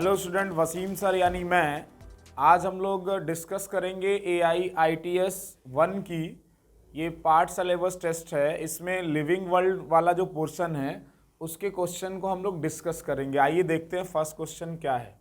Hello student, Wasim sir यानी मैं। आज हम लोग डिस्कस करेंगे AIITS 1 की। ये पार्ट सिलेबस टेस्ट है। इसमें लिविंग वर्ल्ड वाला जो पोर्शन है उसके क्वेश्चन को हम लोग डिस्कस करेंगे। आइए देखते हैं फर्स्ट क्वेश्चन क्या है।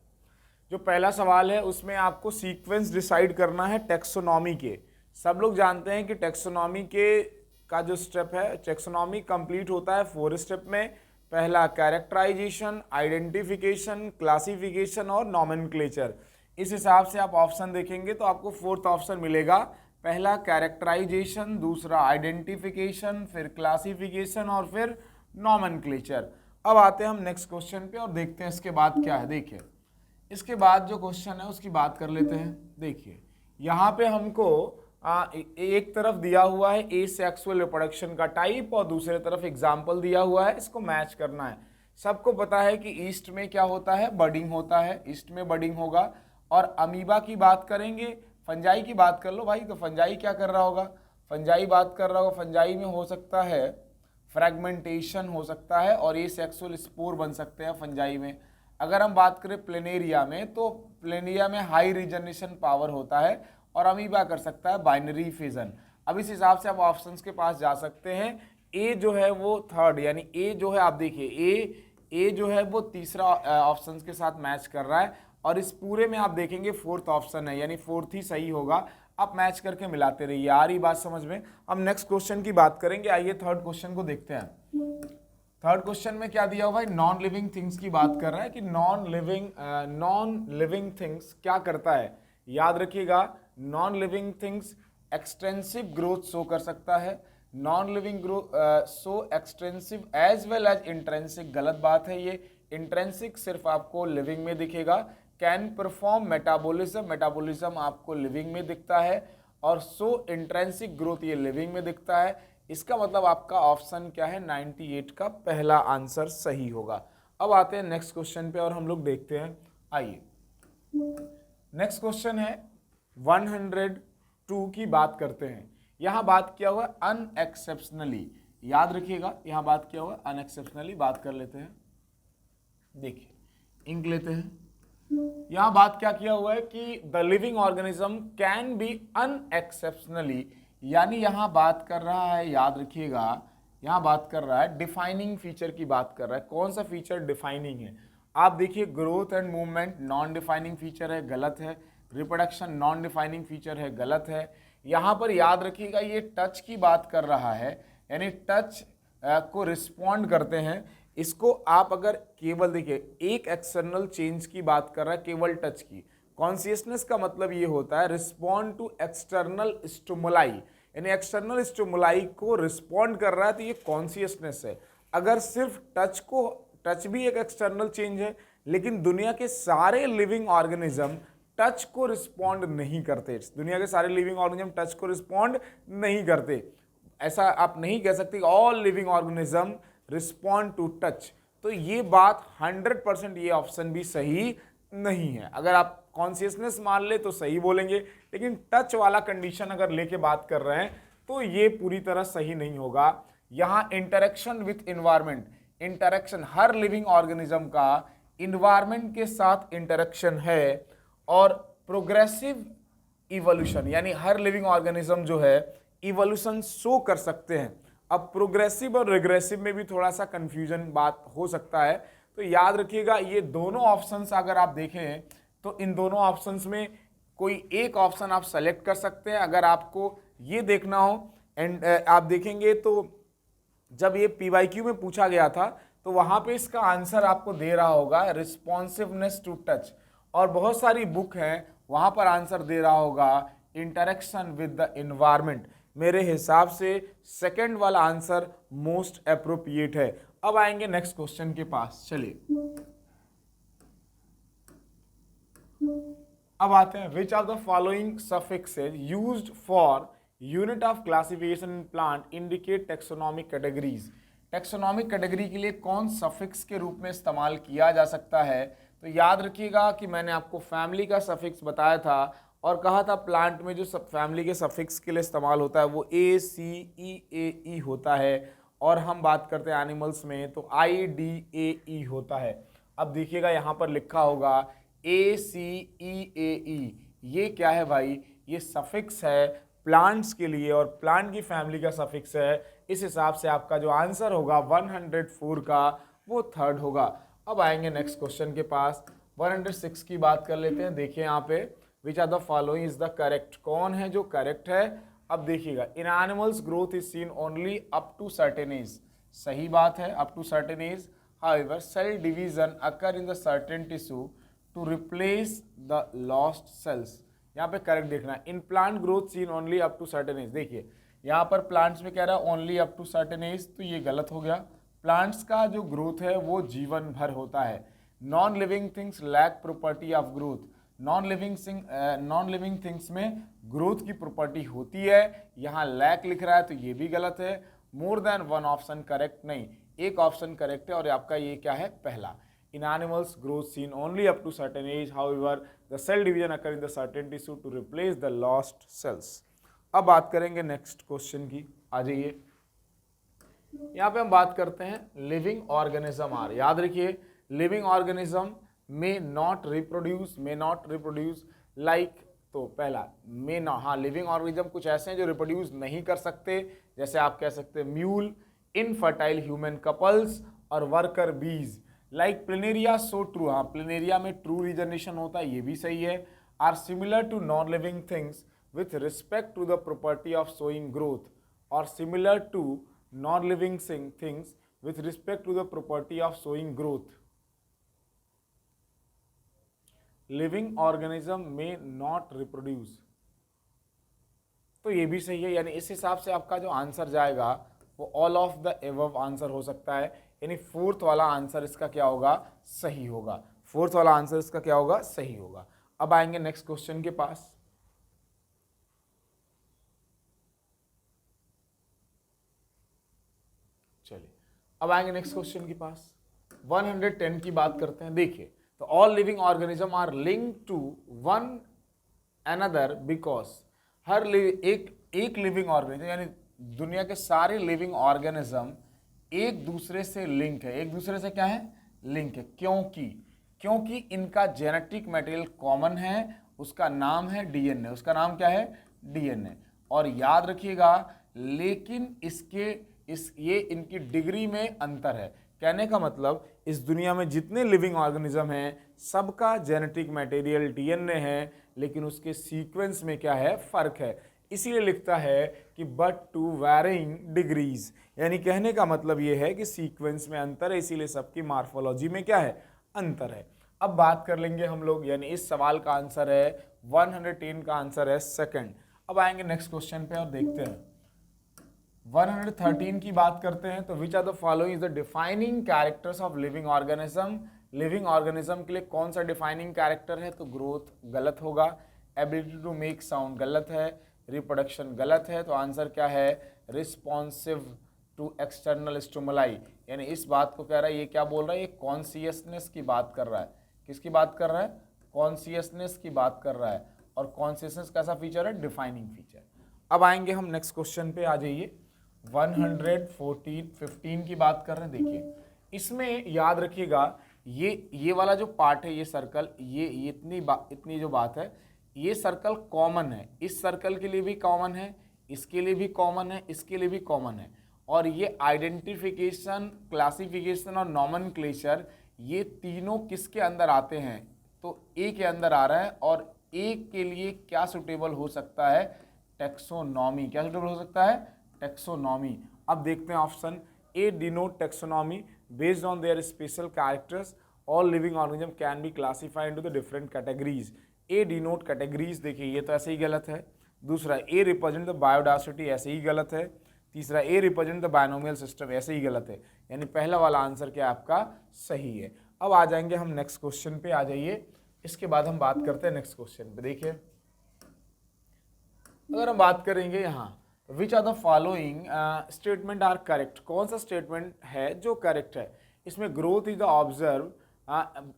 जो पहला सवाल है उसमें आपको सीक्वेंस डिसाइड करना है टैक्सोनॉमी के। सब लोग जानते हैं कि टैक्सोनॉमी के का जो स्टेप है, टैक्सोनॉमी कंप्लीट होता है 4 स्टेप में। पहला कैरेक्टराइजेशन, आइडेंटिफिकेशन, क्लासिफिकेशन और नॉमेनक्लेचर। इस हिसाब से आप ऑप्शन देखेंगे तो आपको फोर्थ ऑप्शन मिलेगा। पहला कैरेक्टराइजेशन, दूसरा आइडेंटिफिकेशन, फिर क्लासिफिकेशन और फिर नॉमेनक्लेचर। अब आते हैं हम नेक्स्ट क्वेश्चन पे और देखते हैं इसके बाद क्या है। देखिए इसके बाद जो क्वेश्चन है उसकी बात कर लेते हैं। देखिए यहाँ पे हमको एक तरफ दिया हुआ है एसेक्सुअल रिप्रोडक्शन का टाइप और दूसरे तरफ एग्जाम्पल दिया हुआ है, इसको मैच करना है। सबको पता है कि ईस्ट में क्या होता है, बडिंग होता है, ईस्ट में बडिंग होगा। और अमीबा की बात करेंगे, फंजाई की बात कर लो भाई। तो फंजाई क्या कर रहा होगा, फंजाई बात कर रहा होगा। फंजाई में हो सकता है फ्रेगमेंटेशन हो सकता है और एसेक्सुअल स्पोर बन सकते हैं फंजाई में। अगर हम बात करें प्लेनेरिया में, तो प्लेनेरिया में हाई रिजनरेशन पावर होता है और अमीबा कर सकता है बाइनरी फिजन। अब इस हिसाब से आप ऑप्शंस के पास जा सकते हैं। ए जो है वो थर्ड, यानी ए जो है आप देखिए ए जो है वो तीसरा ऑप्शंस के साथ मैच कर रहा है और इस पूरे में आप देखेंगे फोर्थ ऑप्शन है, यानी फोर्थ ही सही होगा। आप मैच करके मिलाते रहिए। आ रही बात समझ में। हम नेक्स्ट क्वेश्चन की बात करेंगे। आइए थर्ड क्वेश्चन को देखते हैं। थर्ड क्वेश्चन में क्या दिया हुआ है, नॉन लिविंग थिंग्स की बात कर रहा है कि नॉन लिविंग थिंग्स क्या करता है। याद रखिएगा, non living things extensive growth show कर सकता है। Non living growth show extensive as well as intrinsic. गलत बात है ये। इंट्रेंसिक सिर्फ आपको लिविंग में दिखेगा। कैन परफॉर्म मेटाबॉलिज्म, मेटाबॉलिज्म आपको लिविंग में दिखता है। और सो इंट्रेंसिक ग्रोथ ये लिविंग में दिखता है। इसका मतलब आपका ऑप्शन क्या है, 98 का पहला आंसर सही होगा। अब आते हैं नेक्स्ट क्वेश्चन पे और हम लोग देखते हैं। आइए नेक्स्ट क्वेश्चन है 102 की बात करते हैं। यहां बात किया हुआ अनएक्सेप्शनली। याद रखिएगा यहां बात किया हुआ अनएक्सेप्शनली। बात कर लेते हैं। देखिए इंक लेते हैं। यहां बात क्या किया हुआ है कि the living organism can be unexceptionally, यानी यहां बात कर रहा है, याद रखिएगा यहां बात कर रहा है डिफाइनिंग फीचर की बात कर रहा है। कौन सा फीचर डिफाइनिंग है, आप देखिए growth and movement non defining feature है, गलत है। रिप्रोडक्शन नॉन डिफाइनिंग फीचर है, गलत है। यहां पर याद रखिएगा ये टच की बात कर रहा है, यानी टच को रिस्पॉन्ड करते हैं। इसको आप अगर केवल देखिए एक एक्सटर्नल चेंज की बात कर रहा है, केवल टच की। कॉन्शियसनेस का मतलब ये होता है रिस्पॉन्ड टू एक्सटर्नल स्टिमुलाई, यानी एक्सटर्नल स्टिमुलाई को रिस्पॉन्ड कर रहा है, तो ये कॉन्शियसनेस है। अगर सिर्फ टच भी एक एक्सटर्नल चेंज है, लेकिन दुनिया के सारे लिविंग ऑर्गेनिज्म टच को रिस्पॉन्ड नहीं करते। दुनिया के सारे लिविंग ऑर्गेनिज्म टच को रिस्पॉन्ड नहीं करते। ऐसा आप नहीं कह सकते all living organism respond to touch. तो ये बात 100% ये ऑप्शन भी सही नहीं है। अगर आप कॉन्शियसनेस मान ले तो सही बोलेंगे, लेकिन टच वाला कंडीशन अगर लेके बात कर रहे हैं तो ये पूरी तरह सही नहीं होगा। यहां interaction with environment, interaction her living organism का इन्वायरमेंट के साथ इंटरेक्शन है। और प्रोग्रेसिव इवोल्यूशन, यानी हर लिविंग ऑर्गेनिज्म जो है इवोल्यूशन शो कर सकते हैं। अब प्रोग्रेसिव और रिग्रेसिव में भी थोड़ा सा कंफ्यूजन बात हो सकता है। तो याद रखिएगा ये दोनों ऑप्शंस अगर आप देखें तो इन दोनों ऑप्शंस में कोई एक ऑप्शन आप सेलेक्ट कर सकते हैं। अगर आपको ये देखना हो एंड आप देखेंगे तो जब ये PYQ में पूछा गया था तो वहां पे इसका आंसर आपको दे रहा होगा रिस्पॉन्सिवनेस टू टच, और बहुत सारी बुक हैं वहां पर आंसर दे रहा होगा इंटरेक्शन विद द एनवायरनमेंट। मेरे हिसाब से सेकंड वाला आंसर मोस्ट एप्रोप्रिएट है। अब आएंगे नेक्स्ट क्वेश्चन के पास। चलिए अब आते हैं which of the following suffixes used for unit of classification in plant indicate taxonomic categories. Taxonomic category के लिए कौन सफिक्स के रूप में इस्तेमाल किया जा सकता है। तो याद रखिएगा कि मैंने आपको फैमिली का सफिक्स बताया था और कहा था प्लांट में जो सब फैमिली के सफिक्स के लिए इस्तेमाल होता है वो ACEAE होता है। और हम बात करते हैं एनिमल्स में तो IDAE होता है। अब देखिएगा यहाँ पर लिखा होगा ACEAE, ये क्या है भाई, ये सफिक्स है प्लांट्स के लिए और प्लांट की फैमिली का सफिक्स है। इस हिसाब से आपका जो आंसर होगा 104 का वो थर्ड होगा। अब आएंगे नेक्स्ट क्वेश्चन के पास, 106 की बात कर लेते हैं। देखिए यहाँ पे which are the following is the correct, कौन है जो करेक्ट है। अब देखिएगा in animals growth is seen only up to certain age, सही बात है, up to certain age. However cell division occur in the certain tissue to replace the lost cells, यहाँ पे करेक्ट देखना है। In plant growth seen only up to certain age, देखिए यहाँ पर प्लांट्स में कह रहा है only up to certain age, तो ये गलत हो गया। प्लांट्स का जो ग्रोथ है वो जीवन भर होता है। Non living things lack property of growth, non living things में ग्रोथ की प्रॉपर्टी होती है, यहाँ लैक लिख रहा है तो ये भी गलत है। More than one option correct नहीं, एक ऑप्शन करेक्ट है और आपका ये क्या है, पहला। In animals, growth seen only up to certain age. However, the cell division occur in the certain tissue to replace the lost cells. अब बात करेंगे नेक्स्ट क्वेश्चन की, आ जाइए। यहाँ पे हम बात करते हैं लिविंग ऑर्गेनिज्म आर, याद रखिए living organism may not reproduce like, तो पहला मे नॉट, हाँ लिविंग ऑर्गेनिज्म कुछ ऐसे हैं जो रिप्रोड्यूस नहीं कर सकते, जैसे आप कह सकते हैं म्यूल, इनफर्टाइल ह्यूमन कपल्स और worker bees. Like planaria, so true, हाँ प्लेनेरिया में ट्रू रीजनरेशन होता है, ये भी सही है। Are similar to non living things with respect to the property of showing growth, और similar to non living things with respect to the property of showing growth. Living organism में not reproduce, तो ये भी सही है, यानी इस हिसाब से आपका जो आंसर जाएगा वो all of the above answer हो सकता है, यानी फोर्थ वाला आंसर इसका क्या होगा, सही होगा। फोर्थ वाला आंसर इसका क्या होगा, सही होगा। अब आएंगे नेक्स्ट क्वेश्चन के पास। चलिए अब आएंगे नेक्स्ट क्वेश्चन के पास, 110 की बात करते हैं। देखिए तो all living organism are linked to one another because, हर एक लिविंग ऑर्गेनिज्म यानी दुनिया के सारे लिविंग ऑर्गेनिज्म एक दूसरे से लिंक है, एक दूसरे से क्या है, लिंक है। क्योंकि इनका जेनेटिक मटेरियल कॉमन है, उसका नाम है डीएनए, उसका नाम क्या है, डीएनए। और याद रखिएगा लेकिन ये इनकी डिग्री में अंतर है। कहने का मतलब इस दुनिया में जितने लिविंग ऑर्गेनिज्म हैं सबका जेनेटिक मटेरियल डीएनए है, लेकिन उसके सीक्वेंस में क्या है, फर्क है। इसीलिए लिखता है कि बट टू वैरिंग डिग्रीज, यानी कहने का मतलब ये है कि सीक्वेंस में अंतर है, इसीलिए सबकी मार्फोलॉजी में क्या है, अंतर है। अब बात कर लेंगे हम लोग, यानी इस सवाल का आंसर है 110 का आंसर है सेकंड। अब आएंगे नेक्स्ट क्वेश्चन पे और देखते हैं 113 की बात करते हैं। तो which are the following is the defining characters of living organism, living organism के लिए कौन सा डिफाइनिंग कैरेक्टर है, तो ग्रोथ गलत होगा, एबिलिटी टू मेक साउंड गलत है, रिप्रोडक्शन गलत है, तो आंसर क्या है, रिस्पॉन्सिव टू एक्सटर्नल स्टिमुलाई, यानी इस बात को कह रहा है, ये क्या बोल रहा है, ये कॉन्शियसनेस की बात कर रहा है। किसकी बात कर रहा है, कॉन्शियसनेस की बात कर रहा है। और कॉन्शियसनेस कैसा फीचर है, डिफाइनिंग फीचर। अब आएंगे हम नेक्स्ट क्वेश्चन पे, आ जाइए 115 की बात कर रहे हैं। देखिए इसमें याद रखिएगा ये वाला जो पार्ट है, ये सर्कल, ये इतनी जो बात है, ये सर्कल कॉमन है, इस सर्कल के लिए भी कॉमन है, इसके लिए भी कॉमन है, इसके लिए भी कॉमन है। और ये आइडेंटिफिकेशन, क्लासिफिकेशन और नॉमेनक्लेचर, ये तीनों किसके अंदर आते हैं, तो ए के अंदर आ रहा है। और ए के लिए क्या सुटेबल हो सकता है, टेक्सोनॉमी, क्या सुटेबल हो सकता है, टेक्सोनॉमी। अब देखते हैं option A, denote taxonomy based on their special characters, all living organism can be classified into the different categories. A denote categories, देखिए ये तो ऐसे ही गलत है। दूसरा ए रिप्रेजेंट द बायोडाइवर्सिटी, ऐसे ही गलत है। तीसरा A represent the binomial system, ऐसे ही गलत है। यानी पहला वाला आंसर क्या आपका सही है। अब आ जाएंगे हम नेक्स्ट क्वेश्चन पे, आ जाइए, इसके बाद हम बात करते हैं नेक्स्ट क्वेश्चन पे। देखिए अगर हम बात करेंगे यहाँ which are the following statement are correct, कौन सा स्टेटमेंट है जो करेक्ट है। इसमें growth is the observe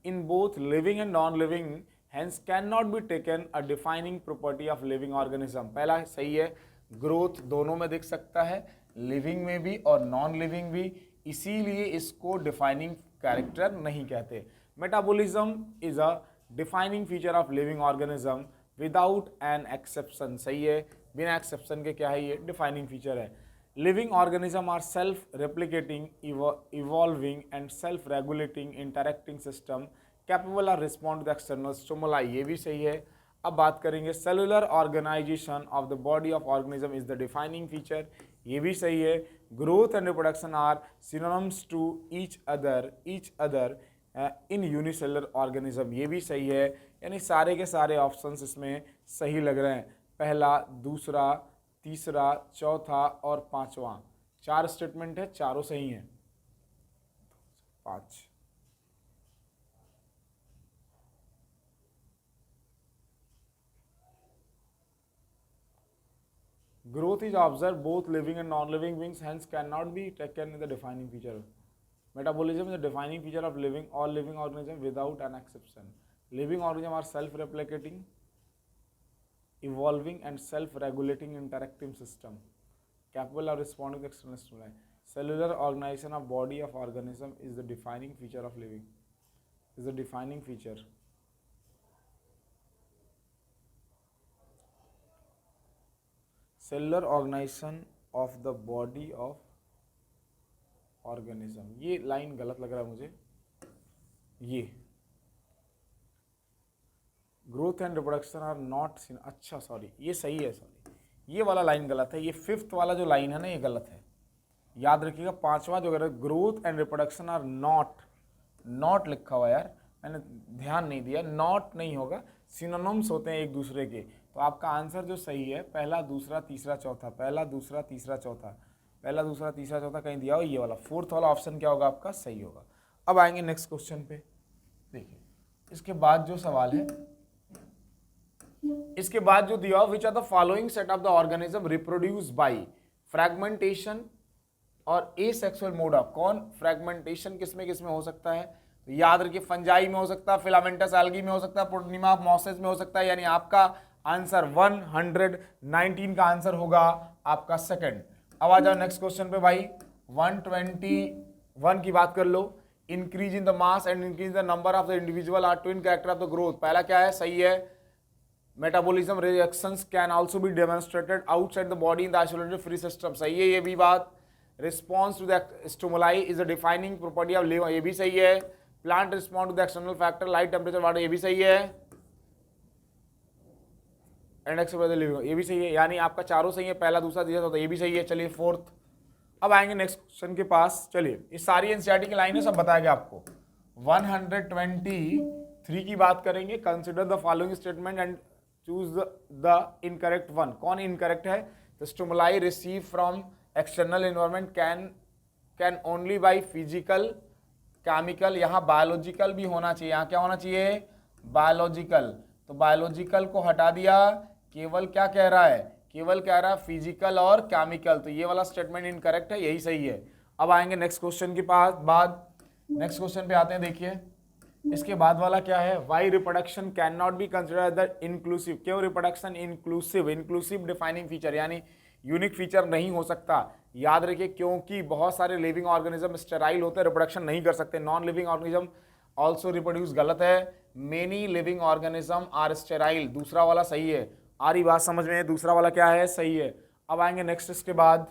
in both living and non living, hence cannot be taken a defining property of living organism। पहला सही है, ग्रोथ दोनों में दिख सकता है, लिविंग में भी और नॉन लिविंग भी, इसीलिए इसको डिफाइनिंग कैरेक्टर नहीं कहते। Metabolism is a defining feature of living organism without an exception, सही है, बिना एक्सेप्शन के क्या है ये डिफाइनिंग फीचर है। Living organism are self replicating, evolving and self regulating interacting system capable are respond to the external stimuli, ये भी सही है। अब बात करेंगे cellular organisation of the body of organism is the defining feature, ये भी सही है। Growth and reproduction are synonyms to each other in unicellular organism, ये भी सही है। यानी सारे के सारे ऑप्शंस इसमें सही लग रहे हैं, पहला, दूसरा, तीसरा, चौथा और पांचवा, 4 स्टेटमेंट है, चारों सही हैं। 5 growth is observed both living and non-living beings, hence cannot be taken in the defining feature. Metabolism is a defining feature of living all living organisms without an exception. Living organisms are self-replicating, evolving and self-regulating interactive system capable of responding to external stimuli. Cellular organization of body of organism is the defining feature of living, is the defining feature. Cellular organisation of the body of organism, ये line गलत लग रहा है मुझे, ये growth and reproduction are not seen, अच्छा sorry ये सही है, सॉरी ये वाला लाइन गलत है, ये 5th वाला जो लाइन है ना ये गलत है, याद रखिएगा। 5वां जो गलत, growth and reproduction are not लिखा हुआ यार, मैंने ध्यान नहीं दिया, नॉट नहीं होगा, सिनोनिम्स होते हैं एक दूसरे के। तो आपका आंसर जो सही है पहला, दूसरा, तीसरा, चौथा, पहला, दूसरा, तीसरा, चौथा, पहला, दूसरा, तीसरा, चौथा कहीं दिया हो, ये वाला 4th वाला ऑप्शन क्या होगा आपका, सही होगा। अब आएंगे नेक्स्ट क्वेश्चन पे, देखिए इसके बाद जो सवाल है, इसके बाद जो दिया, which are the following set of the organism reproduce by fragmentation और एसेक्सुअल मोड ऑफ, कौन फ्रैगमेंटेशन किसमें किसमें हो सकता है, तो याद रखिए फंजाई में हो सकता है, फिलामेंटस एल्गी में हो सकता है, पूर्णिमा मॉसेस में हो सकता है, यानी आपका आंसर 119 का आंसर होगा आपका सेकंड। अब आ जाओ नेक्स्ट क्वेश्चन पे भाई, 121 की बात कर लो। Increase in the mass and increase the number of the individual are twin character of the growth, पहला क्या है, सही है। Metabolism reactions can also be demonstrated outside the body in the isolated free system, सही है ये भी बात। Response to the stimuli is a defining property of living, ये भी सही है। Plant respond to the external factor light, temperature, water, ये भी सही है। इंडेक्स लिविंग, ये भी सही है, यानी आपका चारों सही है, पहला, दूसरा, तीसरा, चौथा, ये भी सही है। चलिए 4th, अब आएंगे नेक्स्ट क्वेश्चन के पास। चलिए ये सारी एनसीईआरटी की लाइन है, सब बताया गया आपको। 123 की बात करेंगे, consider the following statement and choose the incorrect one, कौन इनकरेक्ट है, the stimuli receive from external environment can only by physical, chemical, यहाँ बायोलॉजिकल भी होना चाहिए, यहाँ क्या होना चाहिए, बायोलॉजिकल, तो बायोलॉजिकल को हटा दिया, केवल क्या कह रहा है, केवल कह रहा है फिजिकल और केमिकल, तो ये वाला स्टेटमेंट इनकरेक्ट है, यही सही है। अब आएंगे नेक्स्ट क्वेश्चन के पास, नेक्स्ट क्वेश्चन पे आते हैं, देखिए इसके बाद वाला क्या है, why reproduction can not be considered the inclusive, क्यों रिप्रोडक्शन इंक्लूसिव डिफाइनिंग फीचर यानी यूनिक फीचर नहीं हो सकता, याद रखिए क्योंकि बहुत सारे लिविंग ऑर्गेनिज्म स्टेराइल होते हैं, रिप्रोडक्शन नहीं कर सकते। Non living organism also reproduce, गलत है। Many living organism are sterile, दूसरा वाला सही है। आ रही बात समझ में, दूसरा वाला क्या है, सही है। अब आएंगे नेक्स्ट, इसके बाद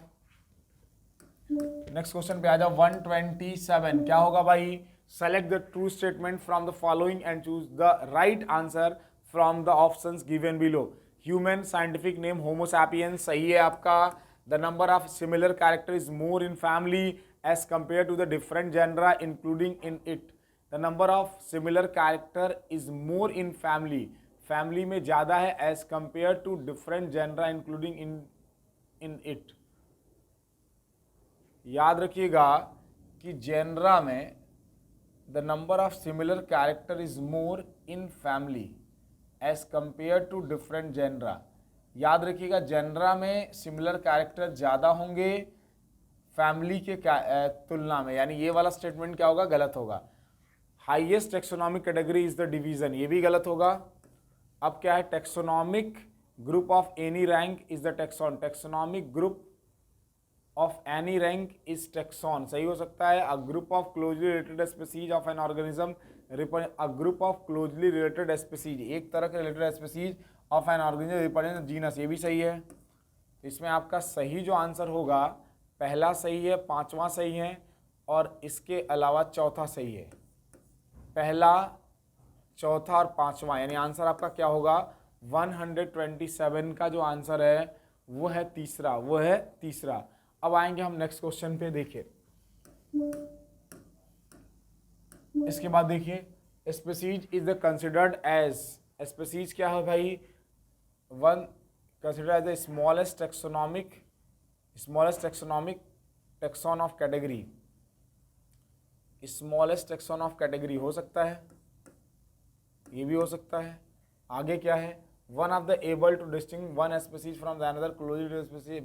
नेक्स्ट क्वेश्चन पे आ जाओ। 127 क्या होगा भाई, select the true statement from the following and choose the right answer from the options given below. Human scientific name homo sapiens, सही है आपका। The number of similar character is more in family as compare to the different genera including in it. The number of similar character is more in family, family में ज्यादा है as compare to different genera including in it. याद रखिएगा कि genera में the number of similar character is more in family as compare to different genera. याद रखिएगा genre में सिमिलर कैरेक्टर ज़्यादा होंगे फैमिली के तुलना में, यानी ये वाला स्टेटमेंट क्या होगा, गलत होगा। Highest taxonomic category is the division, ये भी गलत होगा। अब क्या है, taxonomic group of any rank is the tax on, taxonomic group of any rank is tax on, सही हो सकता है। A group of closely related species of an organism a group of closely related species, एक तरह के related species of an organism represent genus, ये भी सही है। इसमें आपका सही जो आंसर होगा, पहला सही है, पांचवा सही है और इसके अलावा चौथा सही है। पहला, चौथा और पांचवा, यानी आंसर आपका क्या होगा 127 का जो आंसर है वो है तीसरा, वो है तीसरा। अब आएंगे हम नेक्स्ट क्वेश्चन पे, देखिए इसके बाद देखिए species is the considered as, species क्या है भाई, one considered as the smallest taxon of category, smallest taxon of category हो सकता है, ये भी हो सकता है। आगे क्या है, one of the able to distinguish one species from the another closely species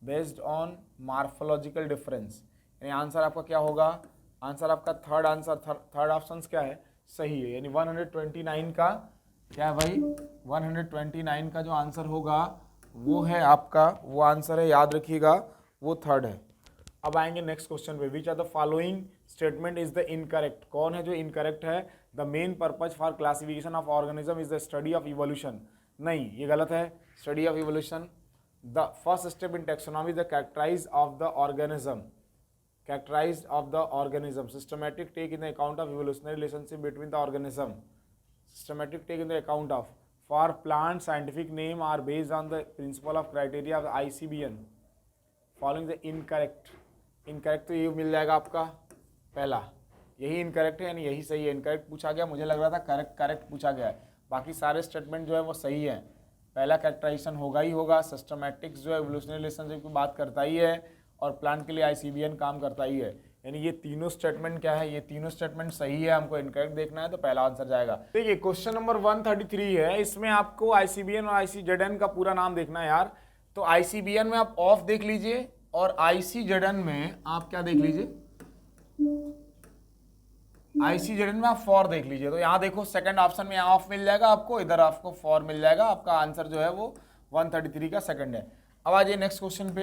based on morphological difference, यानी आंसर आपका क्या होगा, आंसर आपका थर्ड ऑप्शन क्या है, सही है। यानी 129 का क्या है भाई, 129 का जो आंसर होगा वो है आपका, वो आंसर है, याद रखिएगा, वो थर्ड है। अब आएंगे नेक्स्ट क्वेश्चन पे, which are the following statement is the incorrect, कौन है जो इनकरेक्ट है। The main purpose for classification of organism is the study of evolution, नहीं ये गलत है, study of evolution. The first step in taxonomy the characterize of the organism, characterized of the organism, systematic take in the account of evolutionary relationship between the organism, systematic take in the account of, for plant scientific name are based on the principle of criteria of the ICBN, following the incorrect, तो ये मिल जाएगा आपका पहला, यही incorrect है, यानी यही सही है। इनकरेक्ट पूछा गया, मुझे लग रहा था करेक्ट पूछा गया है, बाकी सारे स्टेटमेंट जो है वो सही है। पहला कैरेक्टराइजेशन होगा ही होगा, सिस्टमैटिक्स जो है एवोल्यूशनरी रिलेशनशिप की बात करता ही है और प्लांट के लिए ICBN काम करता ही है, यानी ये तीनों स्टेटमेंट क्या है, ये तीनों स्टेटमेंट सही है। हमको इनकरेक्ट देखना है तो पहला आंसर जाएगा। देखिए क्वेश्चन नंबर 133 है, इसमें आपको ICBN और ICZN का पूरा नाम देखना है यार। तो ICBN में आप ऑफ देख लीजिए और ICZN में आप क्या देख लीजिए, ICZN में आप फॉर देख लीजिए। तो यहाँ देखो सेकंड ऑप्शन में यहाँ ऑफ मिल जाएगा आपको, इधर आपको फॉर मिल जाएगा। आपका आंसर जो है वो 133 का सेकंड है। अब आ जाइए नेक्स्ट क्वेश्चन पे।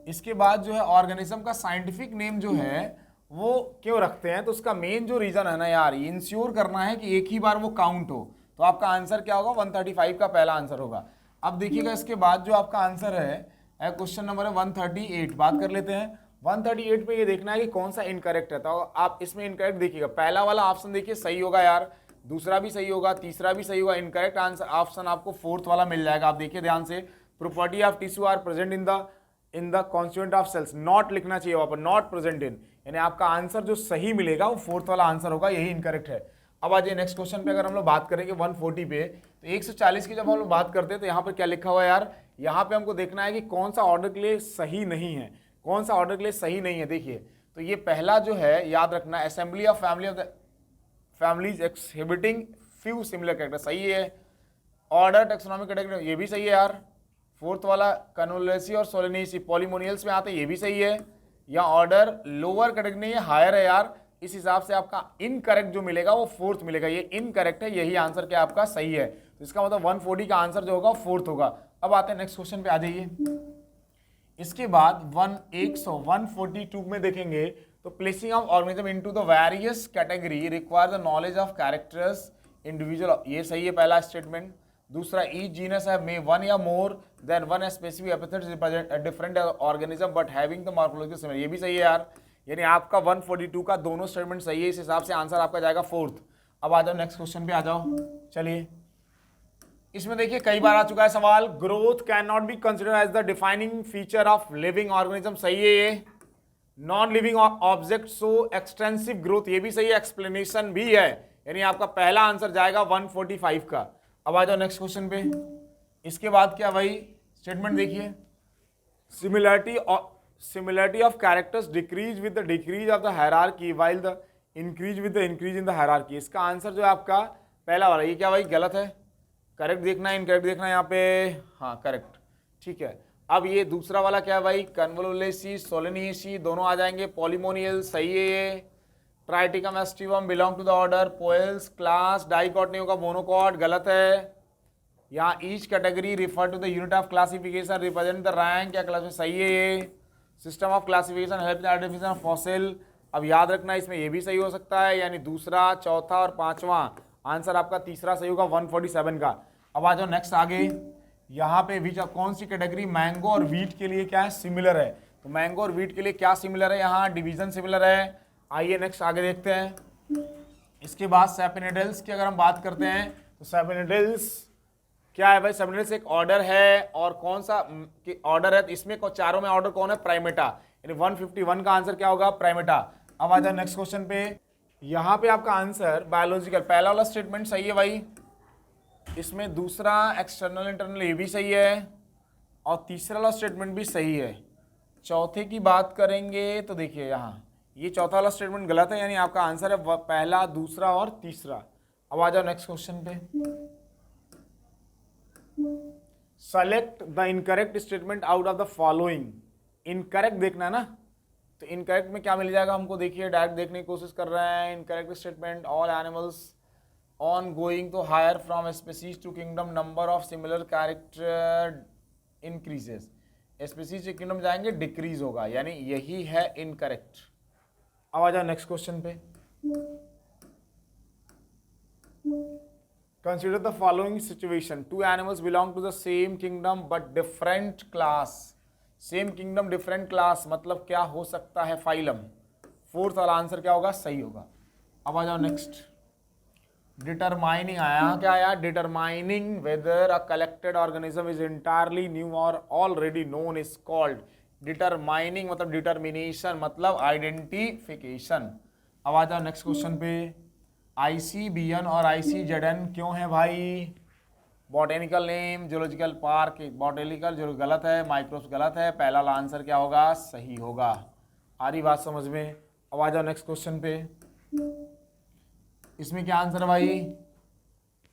इसके बाद जो है ऑर्गेनिज्म का साइंटिफिक नेम जो है वो क्यों रखते हैं, तो उसका मेन जो रीजन है ना यार, इंश्योर करना है कि एक ही बार वो काउंट हो। तो आपका आंसर क्या होगा, 135 का पहला आंसर होगा। अब देखिएगा इसके बाद जो आपका आंसर है क्वेश्चन नंबर है 138, बात कर लेते हैं। 138 पे ये देखना है कि कौन सा इनकरेक्ट है। तो आप इसमें इनकरेक्ट देखिएगा, पहला वाला ऑप्शन देखिए सही होगा यार, दूसरा भी सही होगा, तीसरा भी सही होगा। इनकरेक्ट आंसर ऑप्शन आपको फोर्थ वाला मिल जाएगा। आप देखिए ध्यान से, property of tissue are present in the constituent of cells, not लिखना चाहिए वहां पर, नॉट प्रेजेंट इन, यानी आपका आंसर जो सही मिलेगा वो फोर्थ वाला आंसर होगा, यही इनकरेक्ट है। अब आ जाइए नेक्स्ट क्वेश्चन पे। अगर हम लोग बात करेंगे 140 पे, तो 140 की जब हम लोग बात करते हैं तो यहाँ पर क्या लिखा हुआ है यार, यहाँ पे हमको देखना है कि कौन सा ऑर्डर के लिए सही नहीं है, कौन सा ऑर्डर के लिए सही नहीं है। देखिए तो ये पहला जो है याद रखना, assembly of the families exhibiting few similar character, सही है। ऑर्डर टेक्सोनॉमिक कैटेगरी, ये भी सही है यार। फोर्थ वाला कनोलेसी और सोलेनेसी पॉलीमोनियल्स में आते हैं, ये भी सही है। या ऑर्डर लोअर कैटेगरी नहीं है, हायर है यार। इस हिसाब से आपका इनकरेक्ट जो मिलेगा वो फोर्थ मिलेगा, ये इनकरेक्ट है, यही आंसर क्या आपका सही है। तो इसका मतलब 140 का आंसर जो होगा फोर्थ होगा। अब आते हैं नेक्स्ट क्वेश्चन पे, आ जाइए। इसके बाद 142 में देखेंगे तो placing of organism into the various category require the knowledge of characters individual, ये सही है पहला स्टेटमेंट। दूसरा, ईच जीनस है में वन या more than one specific epithet represent different organism but having the morphological similar, ये भी सही है यार। यानी आपका 142 का दोनों स्टेटमेंट सही है, इस हिसाब से आंसर आपका जाएगा फोर्थ। अब आ जाओ नेक्स्ट क्वेश्चन पे, आ जाओ। चलिए इसमें देखिए कई बार आ चुका है सवाल, growth can not be considered as the defining feature of living organism, सही है ये। Non living object so extensive growth, ये भी सही है, एक्सप्लेनेशन भी है। यानी आपका पहला आंसर जाएगा 145 का। अब आ जाओ नेक्स्ट क्वेश्चन पे। इसके बाद क्या भाई स्टेटमेंट देखिए, similarity of characters decrease with the decrease of the hierarchy while the increase with the increase in the hierarchy. इसका आंसर जो है आपका पहला वाला, ये क्या भाई गलत है, करेक्ट देखना है, इनकरेक्ट देखना है यहाँ पे, हाँ करेक्ट, ठीक है। अब ये दूसरा वाला क्या है भाई, कन्वोलुलेसी सोलेनेसी दोनों आ जाएंगे, पॉलीमोनियल सही है ये। Triticum aestivum belong to the order poales class, dicot नहीं होगा, मोनोकॉट गलत है। यहाँ each category refer to the unit of classification represent the rank, क्या क्लास में सही है ये। System of classification help in identification of fossil, अब याद रखना इसमें ये भी सही हो सकता है, यानी दूसरा, चौथा और पांचवा आंसर आपका तीसरा सही होगा 147 का। अब आ जाओ नेक्स्ट आगे, यहाँ पे विच कौन सी कैटेगरी मैंगो और वीट के लिए क्या है, सिमिलर है। तो मैंगो और वीट के लिए क्या सिमिलर है, यहाँ डिवीजन सिमिलर है। आइए नेक्स्ट आगे देखते हैं। इसके बाद सैपिनिडल्स की अगर हम बात करते हैं तो सैपिनिडल्स क्या है भाई, सैपिनिडल्स एक ऑर्डर है, और कौन सा ऑर्डर है, तो इसमें चारों में ऑर्डर कौन है, प्राइमेटा, यानी 151 का आंसर क्या होगा, प्राइमेटा। अब आ जाए नेक्स्ट क्वेश्चन पे, यहाँ पे आपका आंसर बायोलॉजिकल, पहला वाला स्टेटमेंट सही है भाई, इसमें दूसरा एक्सटर्नल इंटरनल ये भी सही है, और तीसरा वाला स्टेटमेंट भी सही है। चौथे की बात करेंगे तो देखिए यहाँ ये चौथा वाला स्टेटमेंट गलत है, यानी आपका आंसर है पहला, दूसरा और तीसरा। अब आ जाओ नेक्स्ट क्वेश्चन पे, select the incorrect statement out of the following. Incorrect देखना ना, तो इनकरेक्ट में क्या मिल जाएगा हमको, देखिए डायरेक्ट देखने की कोशिश कर रहे हैं। Incorrect statement, all animals on going to higher from species to kingdom number of similar character increases. Species से किंगडम जाएंगे डिक्रीज होगा, यानी यही है इनकरेक्ट। अब आ जाओ नेक्स्ट क्वेश्चन पे, consider the following situation, two animals belong to the same kingdom but different class. Same kingdom different class मतलब क्या हो सकता है, फाइलम। फोर्थ वाला आंसर क्या होगा, सही होगा। अब आ जाओ नेक्स्ट, डिटरमाइनिंग आया, क्या आया, determining whether a collected organism is entirely new or already known is called. Determining मतलब डिटर्मिनेशन, मतलब आइडेंटिफिकेशन। अब आ जाओ नेक्स्ट क्वेश्चन पे, ICBN और ICZN क्यों है भाई, botanical name, zoological park, botanical जो गलत है, माइक्रोस गलत है, पहला आंसर क्या होगा, सही होगा। आ रही बात समझ में। अब आ जाओ नेक्स्ट क्वेश्चन पे, इसमें क्या आंसर है भाई,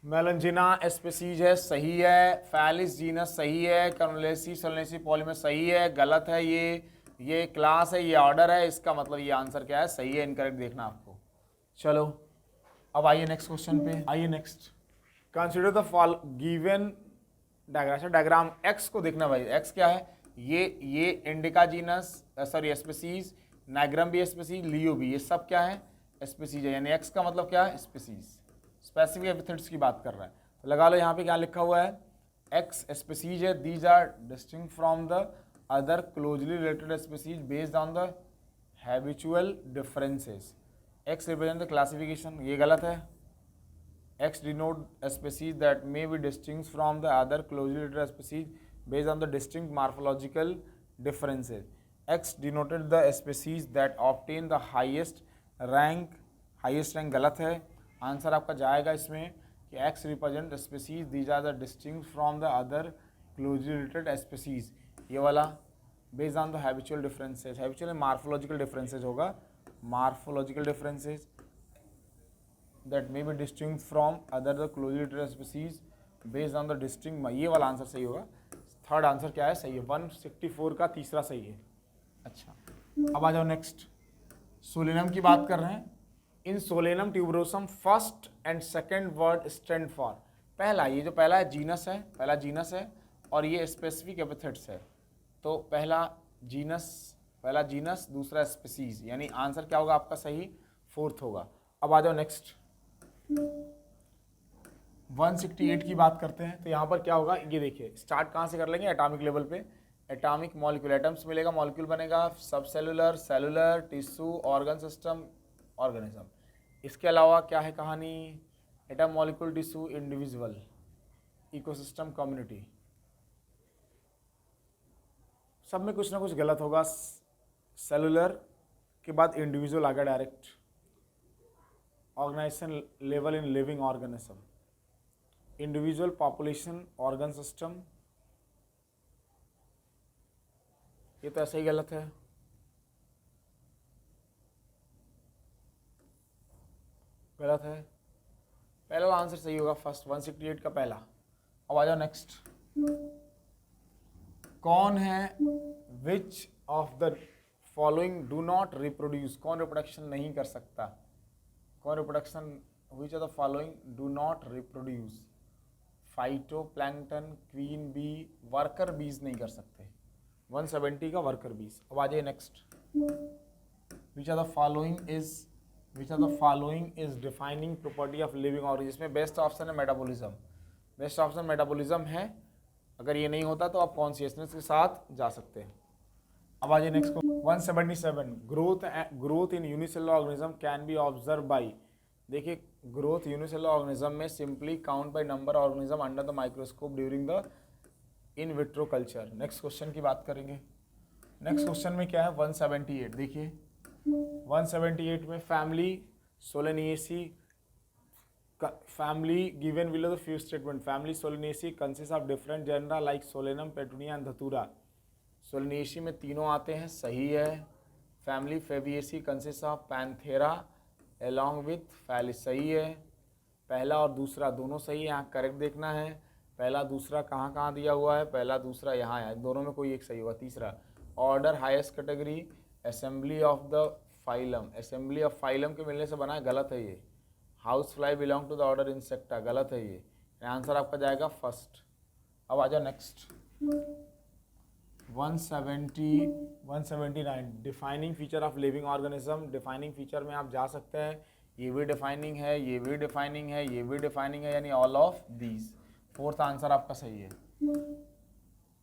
मेलंजिना स्पीसीज है, सही है। फैलिस जीनस सही है। कर्नुलेसी सोलनेसी पॉलीमस सही है, गलत है ये क्लास है, ये ऑर्डर है, इसका मतलब ये आंसर क्या है, सही है। इनकरेक्ट देखना आपको। चलो अब आइए नेक्स्ट क्वेश्चन पे, आइए next, consider the fall given diagram. Diagram x को देखना भाई, एक्स क्या है, ये indica genus sorry species, nigrum भी स्पीसीज, लियो भी, ये सब क्या है, स्पीसीज है, यानी एक्स का मतलब क्या है, स्पीसीज। स्पेसिफिक एपिथेट्स की बात कर रहा है, तो लगा लो यहाँ पे क्या लिखा हुआ है, एक्स स्पीसीज है, these are distinct from the other closely related species based on the habitual differences. X represent the classification, ये गलत है। X denote species that may be distinct from the other closely related species based on the distinct morphological differences. X denoted the species that obtain the highest rank गलत है। Answer आपका जाएगा इसमें कि X represent species these are the distinct from the other closely related species, ये वाला based on the habitual differences. Habitual morphological differences होगा, morphological differences that may be distinct from other the closely related species based on the distinct, ये वाला answer सही होगा। Third answer क्या है, सही है, 164 का तीसरा सही है। अच्छा अब आ जाओ नेक्स्ट, सोलेनम की बात कर रहे हैं। In Solanum tuberosum first and second word stand for. पहला, ये जो पहला है जीनस है, पहला जीनस है, और ये स्पेसिफिक एपिथेट्स है। तो पहला जीनस दूसरा स्पीसीज, यानी आंसर क्या होगा आपका सही, फोर्थ होगा। अब आ जाओ नेक्स्ट, 168 की बात करते हैं। तो यहाँ पर क्या होगा, ये देखिए स्टार्ट कहाँ से कर लेंगे, एटॉमिक लेवल पे। एटॉमिक मॉलिक्यूल, एटम्स मिलेगा, मॉलिक्यूल बनेगा, सब cellular, cellular, tissue, organ system, organism. इसके अलावा क्या है कहानी, atom, molecule, tissue, individual, ecosystem, community, सब में कुछ ना कुछ गलत होगा। सेलुलर के बाद इंडिविजुअल आ गया direct, organisation level in living organism, individual, population, organ system, ये तो ऐसे ही गलत है। गलत है, पहला आंसर सही होगा फर्स्ट, 168 का पहला। अब आ जाओ नेक्स्ट, कौन है, which of the following do not reproduce, कौन रिप्रोडक्शन नहीं कर सकता, कौन reproduction, which of the following do not reproduce, phytoplankton, queen bee, worker bees नहीं कर सकते, 170 का वर्कर बीज। अब आ जाइए next, which are the following is defining property of living organism. इसमें बेस्ट ऑप्शन है मेटाबॉलिज्म, बेस्ट ऑप्शन मेटाबॉलिज्म है। अगर ये नहीं होता तो आप कॉन्शियसनेस के साथ जा सकते हैं। अब आ जाइए नेक्स्ट को 177, growth in unicellular organism can be observe by. देखिए ग्रोथ यूनिसेलुलर ऑर्गेनिज्म में simply count by number organism under the microscope during the in vitro culture. Next question की बात करेंगे। नेक्स्ट क्वेश्चन में क्या है 178, देखिए 178 में family सोलेनिएसी, family given below the few statement, family Solanaceae consists of different genera like Solanum, Petunia and Datura। Solanaceae में तीनों आते हैं, सही है। Family Fabaceae consists of Panthera along with Phallus, सही है। पहला और दूसरा दोनों सही है, यहाँ करेक्ट देखना है। पहला दूसरा कहाँ कहाँ दिया हुआ है, पहला दूसरा यहाँ है, दोनों में कोई एक सही होगा। तीसरा order highest category, assembly of the phylum, assembly of phylum के मिलने से बना है, गलत है ये। House fly belong to the order insecta, गलत है ये। आंसर आपका जाएगा फर्स्ट। अब आ जाओ next 179, defining feature of living organism. Defining feature में आप जा सकते हैं, ये भी डिफाइनिंग है, ये भी डिफाइनिंग है, ये भी डिफाइनिंग है, यानी all of these. Fourth answer आपका सही है।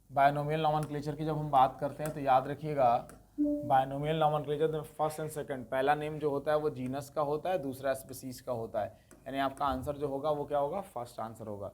बायनोमियल नॉमेनक्लेचर की जब हम बात करते हैं तो याद रखिएगा बायनोमियल नॉमेनक्लेचर में फर्स्ट एंड सेकंड, पहला नेम जो होता है वो जीनस का होता है, दूसरा स्पीसीज का होता है, यानी आपका आंसर जो होगा वो क्या होगा, फर्स्ट आंसर होगा।